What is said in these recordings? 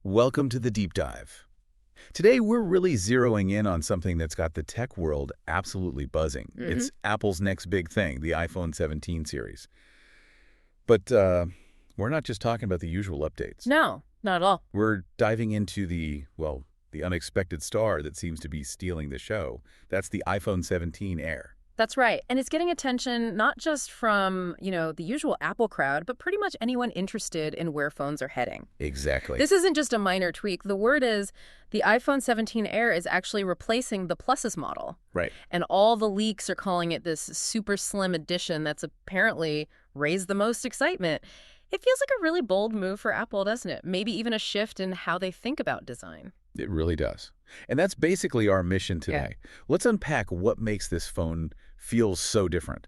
Welcome to the Deep Dive. Today, we're really zeroing in on something that's got the tech world absolutely buzzing. It's Apple's next big thing, the iPhone 17 series. But we're not just talking about the usual updates. No, not at all. We're diving into the unexpected star that seems to be stealing the show. That's the iPhone 17 Air. That's right. And it's getting attention not just from, the usual Apple crowd, but pretty much anyone interested in where phones are heading. Exactly. This isn't just a minor tweak. The word is the iPhone 17 Air is actually replacing the Pluses model. Right. And all the leaks are calling it this super slim edition that's apparently raised the most excitement. It feels like a really bold move for Apple, doesn't it? Maybe even a shift in how they think about design. It really does. And that's basically our mission today. Yeah. Let's unpack what makes this phone feel so different.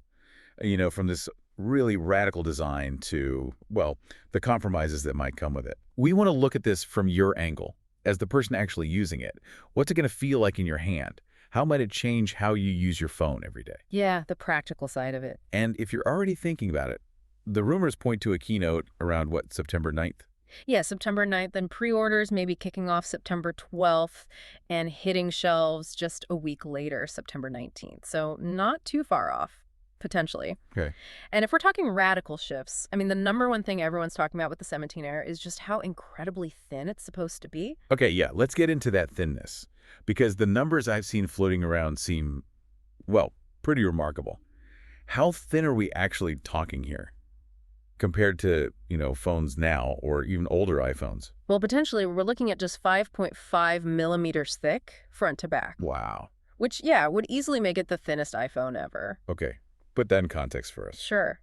From this really radical design to, the compromises that might come with it. We want to look at this from your angle, as the person actually using it. What's it going to feel like in your hand? How might it change how you use your phone every day? Yeah, the practical side of it. And if you're already thinking about it, the rumors point to a keynote around, September 9th? Yeah, September 9th, and pre-orders may be kicking off September 12th and hitting shelves just a week later, September 19th. So not too far off, potentially. Okay. And if we're talking radical shifts, the number one thing everyone's talking about with the 17 Air is just how incredibly thin it's supposed to be. Okay, yeah, let's get into that thinness. Because the numbers I've seen floating around seem, pretty remarkable. How thin are we actually talking here? Compared to, phones now or even older iPhones? Well, potentially, we're looking at just 5.5 millimeters thick front to back. Wow. Which, would easily make it the thinnest iPhone ever. Okay. Put that in context for us. Sure.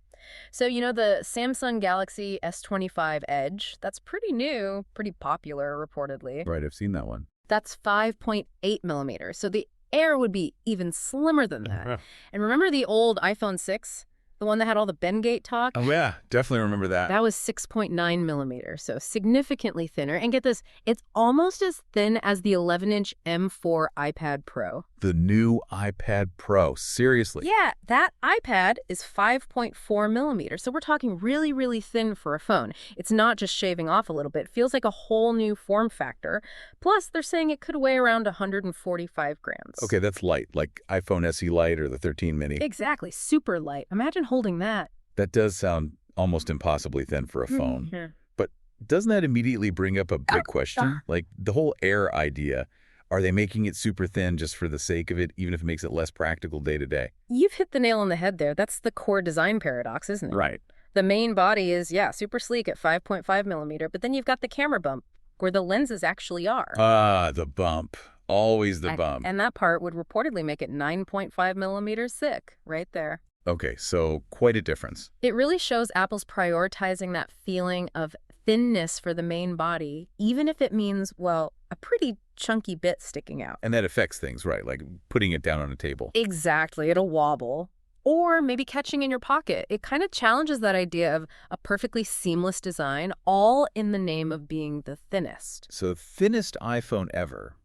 So, the Samsung Galaxy S25 Edge, that's pretty new, pretty popular, reportedly. Right, I've seen that one. That's 5.8 millimeters. So the Air would be even slimmer than that. And remember the old iPhone 6? The one that had all the Bengate talk? Oh, yeah. Definitely remember that. That was 6.9 millimeters, so significantly thinner. And get this, it's almost as thin as the 11-inch M4 iPad Pro. The new iPad Pro. Seriously? Yeah, that iPad is 5.4 millimeters. So we're talking really, really thin for a phone. It's not just shaving off a little bit. It feels like a whole new form factor. Plus, they're saying it could weigh around 145 grams. Okay, that's light, like iPhone SE Lite or the 13 mini. Exactly, super light. Imagine holding that. That does sound almost impossibly thin for a phone. But doesn't that immediately bring up a big question? Like the whole Air idea, are they making it super thin just for the sake of it, even if it makes it less practical day to day? You've hit the nail on the head there. That's the core design paradox, isn't it? Right. The main body is, super sleek at 5.5 millimeter, but then you've got the camera bump where the lenses actually are. Ah, the bump. Always the bump. And that part would reportedly make it 9.5 millimeters thick, right there. Okay, so quite a difference. It really shows Apple's prioritizing that feeling of thinness for the main body, even if it means, a pretty chunky bit sticking out. And that affects things, right? Like putting it down on a table. Exactly. It'll wobble. Or maybe catching in your pocket. It kind of challenges that idea of a perfectly seamless design, all in the name of being the thinnest. So thinnest iPhone ever,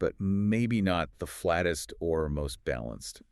but maybe not the flattest or most balanced.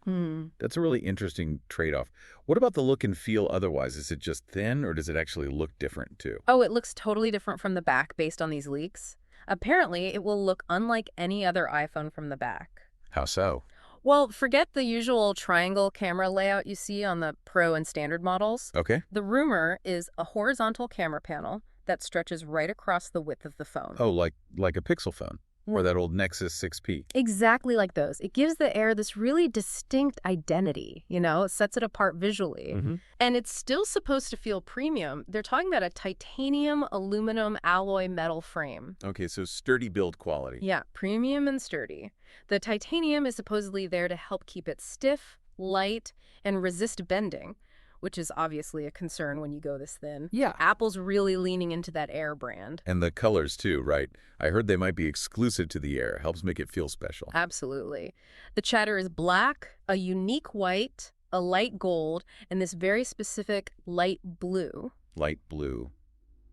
That's a really interesting trade-off. What about the look and feel otherwise? Is it just thin, or does it actually look different too? Oh, it looks totally different from the back based on these leaks. Apparently, it will look unlike any other iPhone from the back. How so? Well, forget the usual triangle camera layout you see on the Pro and Standard models. Okay. The rumor is a horizontal camera panel that stretches right across the width of the phone. Oh, like a Pixel phone. Or that old Nexus 6P. Exactly like those. It gives the Air this really distinct identity, it sets it apart visually. And it's still supposed to feel premium. They're talking about a titanium aluminum alloy metal frame. Okay, so sturdy build quality. Yeah, premium and sturdy. The titanium is supposedly there to help keep it stiff, light, and resist bending, which is obviously a concern when you go this thin. Yeah. Apple's really leaning into that Air brand. And the colors too, right? I heard they might be exclusive to the Air. Helps make it feel special. Absolutely. The chatter is black, a unique white, a light gold, and this very specific light blue. Light blue,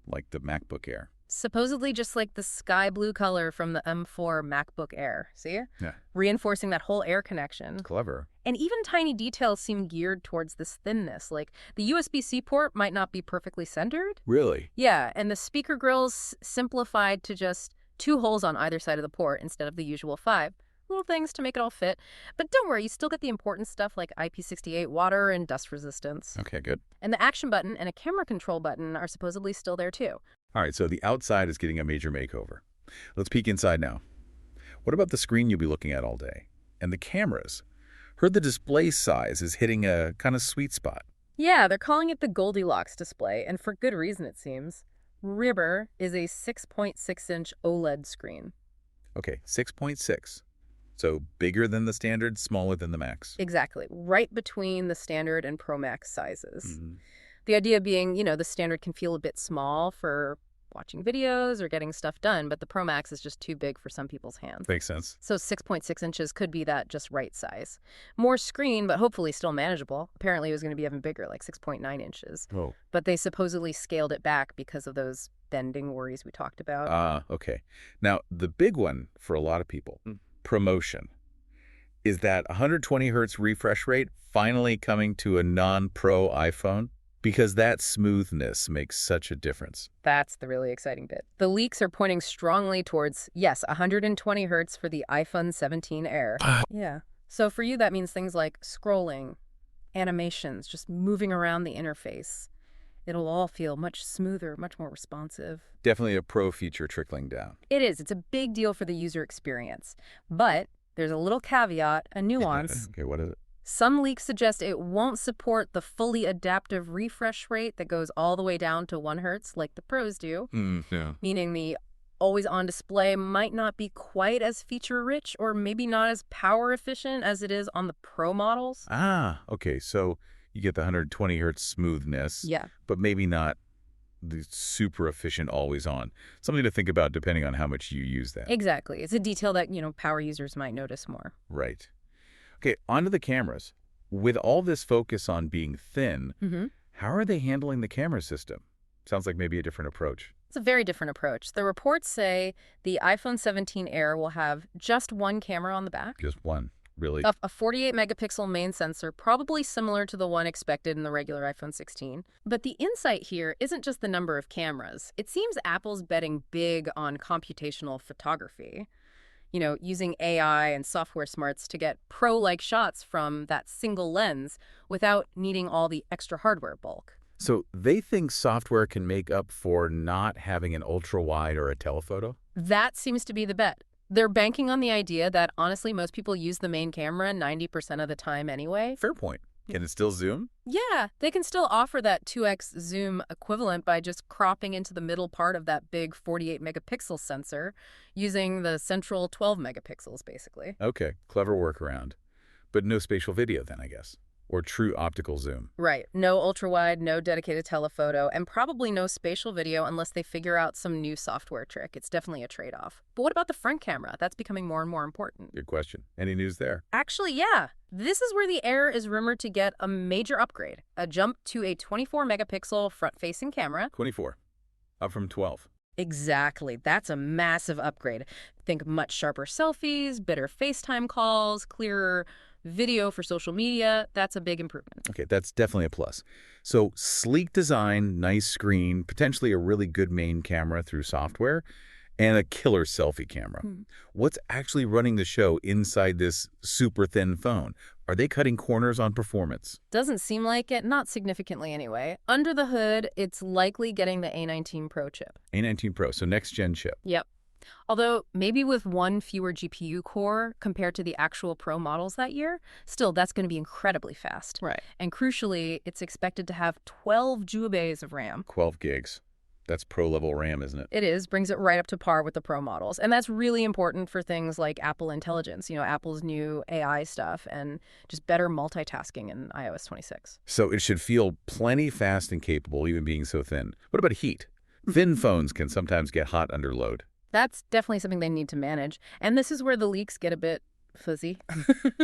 like the MacBook Air. Supposedly just like the sky blue color from the M4 MacBook Air. See? Yeah. Reinforcing that whole Air connection. Clever. And even tiny details seem geared towards this thinness, like the USB-C port might not be perfectly centered. Really? Yeah, and the speaker grill's simplified to just 2 holes on either side of the port instead of the usual 5. Little things to make it all fit. But don't worry, you still get the important stuff like IP68 water and dust resistance. Okay, good. And the action button and a camera control button are supposedly still there too. All right, so the outside is getting a major makeover. Let's peek inside now. What about the screen you'll be looking at all day? And the cameras? Heard the display size is hitting a kind of sweet spot. Yeah, they're calling it the Goldilocks display, and for good reason it seems. Ribber is a 6.6-inch OLED screen. Okay, 6.6. So bigger than the standard, smaller than the Max. Exactly, right between the standard and Pro Max sizes. Mm-hmm. The idea being, the standard can feel a bit small for watching videos or getting stuff done, but the Pro Max is just too big for some people's hands. Makes sense. So 6.6 inches could be that just right size. More screen, but hopefully still manageable. Apparently it was going to be even bigger, like 6.9 inches. Oh. But they supposedly scaled it back because of those bending worries we talked about. Okay. Now, the big one for a lot of people, promotion. Is that 120 hertz refresh rate finally coming to a non-Pro iPhone? Because that smoothness makes such a difference. That's the really exciting bit. The leaks are pointing strongly towards, yes, 120 hertz for the iPhone 17 Air. Yeah. So for you, that means things like scrolling, animations, just moving around the interface. It'll all feel much smoother, much more responsive. Definitely a Pro feature trickling down. It is. It's a big deal for the user experience. But there's a little caveat, a nuance. Okay, what is it? Some leaks suggest it won't support the fully adaptive refresh rate that goes all the way down to 1 hertz like the Pros do, Yeah. meaning the always-on display might not be quite as feature-rich or maybe not as power-efficient as it is on the Pro models. Okay, so you get the 120 hertz smoothness, Yeah. but maybe not the super efficient always-on. Something to think about depending on how much you use that. Exactly. It's a detail that, power users might notice more. Right. Okay, onto the cameras. With all this focus on being thin, how are they handling the camera system? Sounds like maybe a different approach. It's a very different approach. The reports say the iPhone 17 Air will have just one camera on the back. Just one, really? A 48-megapixel main sensor, probably similar to the one expected in the regular iPhone 16. But the insight here isn't just the number of cameras. It seems Apple's betting big on computational photography. Using AI and software smarts to get pro-like shots from that single lens without needing all the extra hardware bulk. So they think software can make up for not having an ultra-wide or a telephoto? That seems to be the bet. They're banking on the idea that, honestly, most people use the main camera 90% of the time anyway. Fair point. Can it still zoom? Yeah, they can still offer that 2x zoom equivalent by just cropping into the middle part of that big 48-megapixel sensor using the central 12 megapixels, basically. Okay, clever workaround. But no spatial video then, I guess. Or true optical zoom. Right. No ultra-wide, no dedicated telephoto, and probably no spatial video unless they figure out some new software trick. It's definitely a trade-off. But what about the front camera? That's becoming more and more important. Good question. Any news there? Actually, yeah. This is where the Air is rumored to get a major upgrade, a jump to a 24-megapixel front-facing camera. 24. Up from 12. Exactly. That's a massive upgrade. Think much sharper selfies, better FaceTime calls, clearer video for social media. That's a big improvement. Okay, that's definitely a plus. So sleek design, nice screen, potentially a really good main camera through software, and a killer selfie camera. What's actually running the show inside this super thin phone? Are they cutting corners on performance? Doesn't seem like it, not significantly anyway. Under the hood, it's likely getting the A19 Pro chip. A19 Pro, so next-gen chip. Yep. Although maybe with one fewer GPU core compared to the actual Pro models that year, still that's going to be incredibly fast. Right. And crucially, it's expected to have 12 gigabytes of RAM. 12 gigs. That's Pro-level RAM, isn't it? It is, brings it right up to par with the Pro models. And that's really important for things like Apple Intelligence, Apple's new AI stuff, and just better multitasking in iOS 26. So it should feel plenty fast and capable, even being so thin. What about heat? Thin phones can sometimes get hot under load. That's definitely something they need to manage. And this is where the leaks get a bit fuzzy.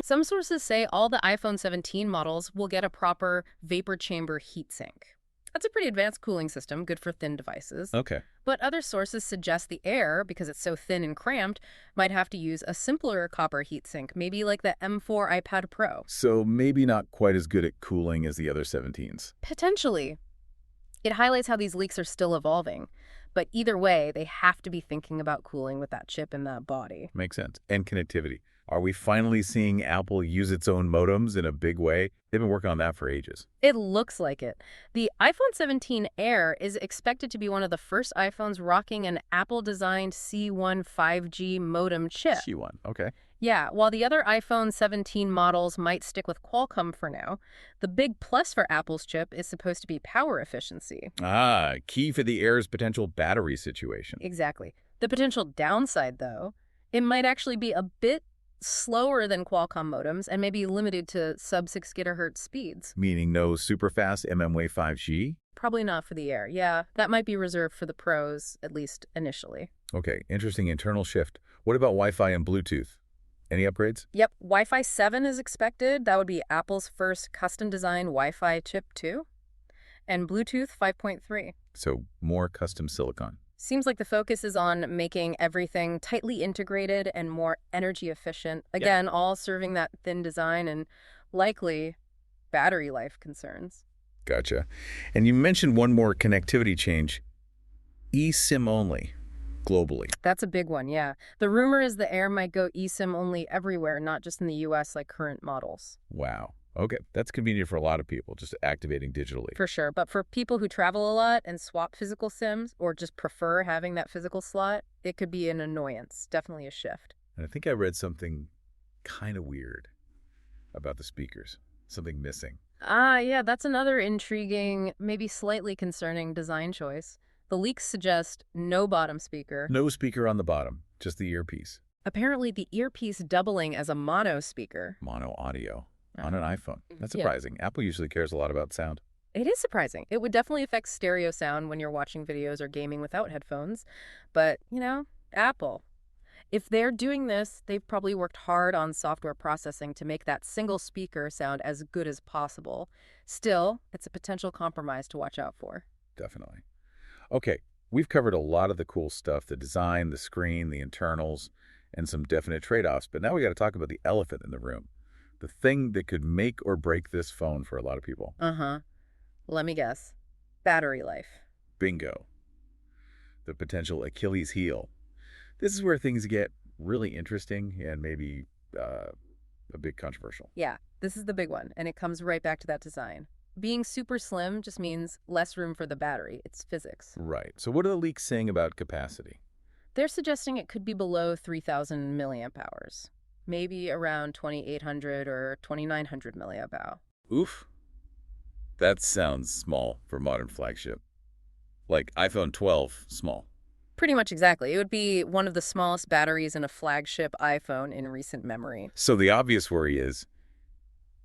Some sources say all the iPhone 17 models will get a proper vapor chamber heatsink. That's a pretty advanced cooling system, good for thin devices. Okay. But other sources suggest the Air, because it's so thin and cramped, might have to use a simpler copper heatsink, maybe like the M4 iPad Pro. So maybe not quite as good at cooling as the other 17s. Potentially. It highlights how these leaks are still evolving. But either way, they have to be thinking about cooling with that chip in that body. Makes sense. And connectivity. Are we finally seeing Apple use its own modems in a big way? They've been working on that for ages. It looks like it. The iPhone 17 Air is expected to be one of the first iPhones rocking an Apple-designed C1 5G modem chip. C1, okay. Yeah, while the other iPhone 17 models might stick with Qualcomm for now, the big plus for Apple's chip is supposed to be power efficiency. Ah, key for the Air's potential battery situation. Exactly. The potential downside, though, it might actually be a bit slower than Qualcomm modems and maybe limited to sub-6 gigahertz speeds. Meaning no super fast mmWave 5G? Probably not for the Air. Yeah, that might be reserved for the Pros, at least initially. Okay, interesting internal shift. What about Wi-Fi and Bluetooth? Any upgrades? Yep, Wi-Fi 7 is expected. That would be Apple's first custom-designed Wi-Fi chip too. And Bluetooth 5.3. So more custom silicon. Seems like the focus is on making everything tightly integrated and more energy efficient. Again, all serving that thin design and likely battery life concerns. Gotcha. And you mentioned one more connectivity change. eSIM only, globally. That's a big one, yeah. The rumor is the Air might go eSIM only everywhere, not just in the US like current models. Wow. Okay, that's convenient for a lot of people, just activating digitally. For sure, but for people who travel a lot and swap physical SIMs or just prefer having that physical slot, it could be an annoyance, definitely a shift. And I think I read something kind of weird about the speakers, something missing. Yeah, that's another intriguing, maybe slightly concerning design choice. The leaks suggest no bottom speaker. No speaker on the bottom, just the earpiece. Apparently the earpiece doubling as a mono speaker. Mono audio on an iPhone. That's Yeah. surprising. Apple usually cares a lot about sound. It is surprising. It would definitely affect stereo sound when you're watching videos or gaming without headphones. But, Apple. If they're doing this, they've probably worked hard on software processing to make that single speaker sound as good as possible. Still, it's a potential compromise to watch out for. Definitely. Okay, we've covered a lot of the cool stuff, the design, the screen, the internals, and some definite trade-offs. But now we got to talk about the elephant in the room. The thing that could make or break this phone for a lot of people. Uh-huh. Let me guess. Battery life. Bingo. The potential Achilles heel. This is where things get really interesting and maybe a bit controversial. Yeah, this is the big one, and it comes right back to that design. Being super slim just means less room for the battery. It's physics. Right. So what are the leaks saying about capacity? They're suggesting it could be below 3,000 milliamp hours. Maybe around 2,800 or 2,900 milliamp hour. Oof. That sounds small for modern flagship. Like iPhone 12, small. Pretty much exactly. It would be one of the smallest batteries in a flagship iPhone in recent memory. So the obvious worry is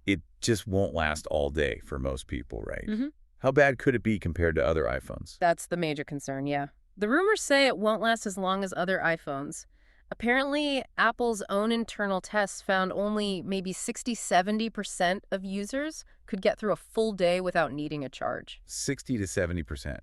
it just won't last all day for most people, right? Mm-hmm. How bad could it be compared to other iPhones? That's the major concern, yeah. The rumors say it won't last as long as other iPhones. Apparently, Apple's own internal tests found only maybe 60–70% of users could get through a full day without needing a charge. 60 to 70%.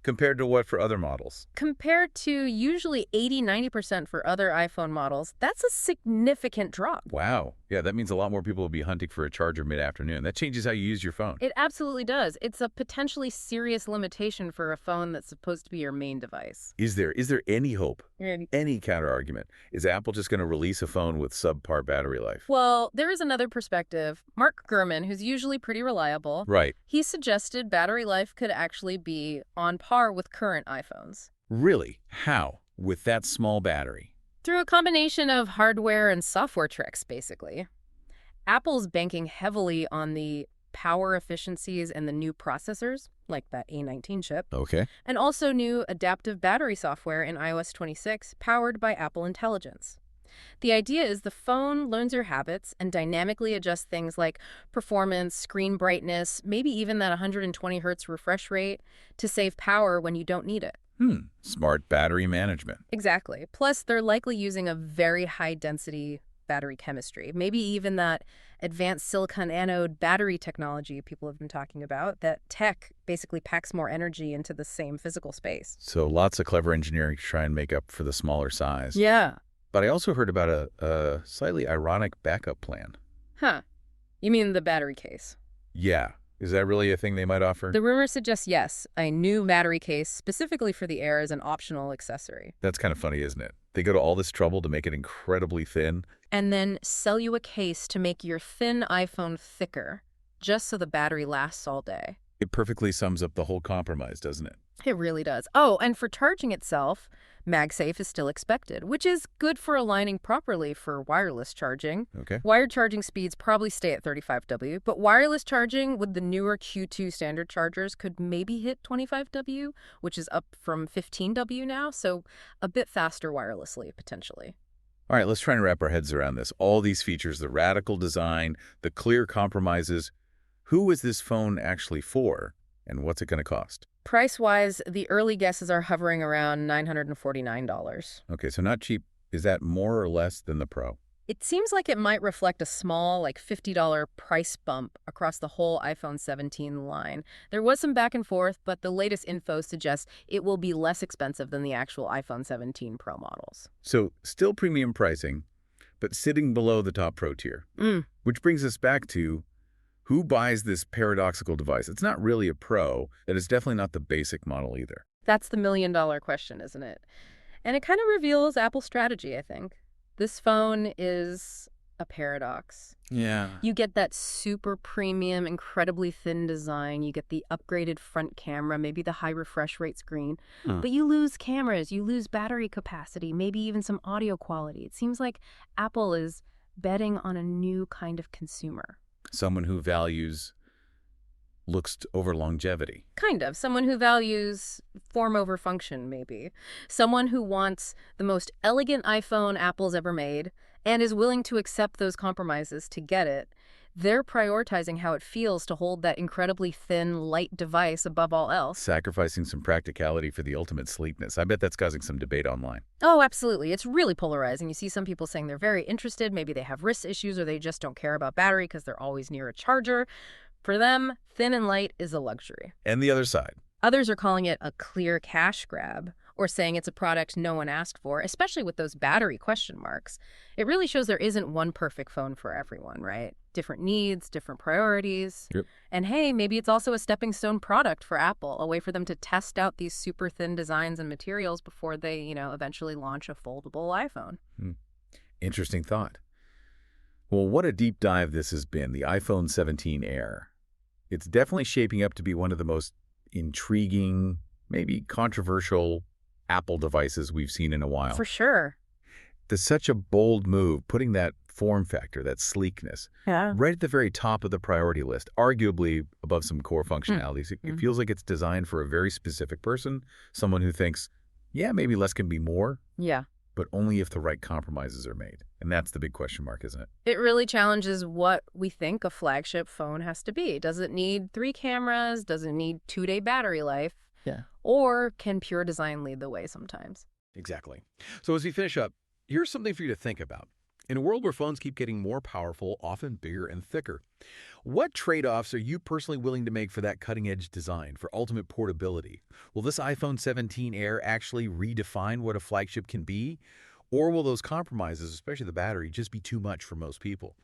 Compared to what for other models? Compared to usually 80–90% for other iPhone models, that's a significant drop. Wow. Yeah, that means a lot more people will be hunting for a charger mid-afternoon. That changes how you use your phone. It absolutely does. It's a potentially serious limitation for a phone that's supposed to be your main device. Is there any hope? Any counter-argument? Is Apple just going to release a phone with subpar battery life? Well, there is another perspective. Mark Gurman, who's usually pretty reliable, Right. he suggested battery life could actually be on par with current iPhones. Really? How? With that small battery? Through a combination of hardware and software tricks, basically. Apple's banking heavily on the power efficiencies and the new processors, like that A19 chip, Okay. and also new adaptive battery software in iOS 26 powered by Apple Intelligence. The idea is the phone learns your habits and dynamically adjusts things like performance, screen brightness, maybe even that 120 Hz refresh rate to save power when you don't need it. Smart battery management. Exactly. Plus, they're likely using a very high-density battery chemistry. Maybe even that advanced silicon anode battery technology people have been talking about, that tech basically packs more energy into the same physical space. So lots of clever engineering to try and make up for the smaller size. Yeah. But I also heard about a slightly ironic backup plan. Huh. You mean the battery case? Yeah. Is that really a thing they might offer? The rumor suggests yes, a new battery case specifically for the Air as an optional accessory. That's kind of funny, isn't it? They go to all this trouble to make it incredibly thin. And then sell you a case to make your thin iPhone thicker, just so the battery lasts all day. It perfectly sums up the whole compromise, doesn't it? It really does. Oh, and for charging itself, MagSafe is still expected, which is good for aligning properly for wireless charging. Okay. Wired charging speeds probably stay at 35W, but wireless charging with the newer Q2 standard chargers could maybe hit 25W, which is up from 15W now, so a bit faster wirelessly, potentially. All right, let's try and wrap our heads around this. All these features, the radical design, the clear compromises. Who is this phone actually for, and what's it going to cost? Price-wise, the early guesses are hovering around $949. Okay, so not cheap. Is that more or less than the Pro? It seems like it might reflect a small, like $50 price bump across the whole iPhone 17 line. There was some back and forth, but the latest info suggests it will be less expensive than the actual iPhone 17 Pro models. So still premium pricing, but sitting below the top Pro tier. Which brings us back to who buys this paradoxical device? It's not really a Pro, and it's definitely not the basic model either. That's the million-dollar question, isn't it? And it kind of reveals Apple's strategy, I think. This phone is a paradox. Yeah. You get that super premium, incredibly thin design. You get the upgraded front camera, maybe the high refresh rate screen. But you lose cameras, you lose battery capacity, maybe even some audio quality. It seems like Apple is betting on a new kind of consumer. Someone who values looks over longevity. Kind of. Someone who values form over function, maybe. Someone who wants the most elegant iPhone Apple's ever made and is willing to accept those compromises to get it. They're prioritizing how it feels to hold that incredibly thin, light device above all else. Sacrificing some practicality for the ultimate sleekness. I bet that's causing some debate online. Oh, absolutely. It's really polarizing. You see some people saying they're very interested. Maybe they have wrist issues or they just don't care about battery because they're always near a charger. For them, thin and light is a luxury. And the other side. Others are calling it a clear cash grab or saying it's a product no one asked for, especially with those battery question marks. It really shows there isn't one perfect phone for everyone, right? Different needs, different priorities. Yep. And hey, maybe it's also a stepping stone product for Apple, a way for them to test out these super thin designs and materials before they, eventually launch a foldable iPhone. Interesting thought. Well, what a deep dive this has been, the iPhone 17 Air. It's definitely shaping up to be one of the most intriguing, maybe controversial Apple devices we've seen in a while. For sure. There's such a bold move, putting that form factor, that sleekness, right at the very top of the priority list, arguably above some core functionalities. It feels like it's designed for a very specific person, someone who thinks, yeah, maybe less can be more. Yeah. But only if the right compromises are made. And that's the big question mark, isn't it? It really challenges what we think a flagship phone has to be. Does it need 3 cameras? Does it need 2-day battery life? Yeah. Or can pure design lead the way sometimes? Exactly. So as we finish up, here's something for you to think about. In a world where phones keep getting more powerful, often bigger and thicker, what trade-offs are you personally willing to make for that cutting-edge design, for ultimate portability? Will this iPhone 17 Air actually redefine what a flagship can be? Or will those compromises, especially the battery, just be too much for most people?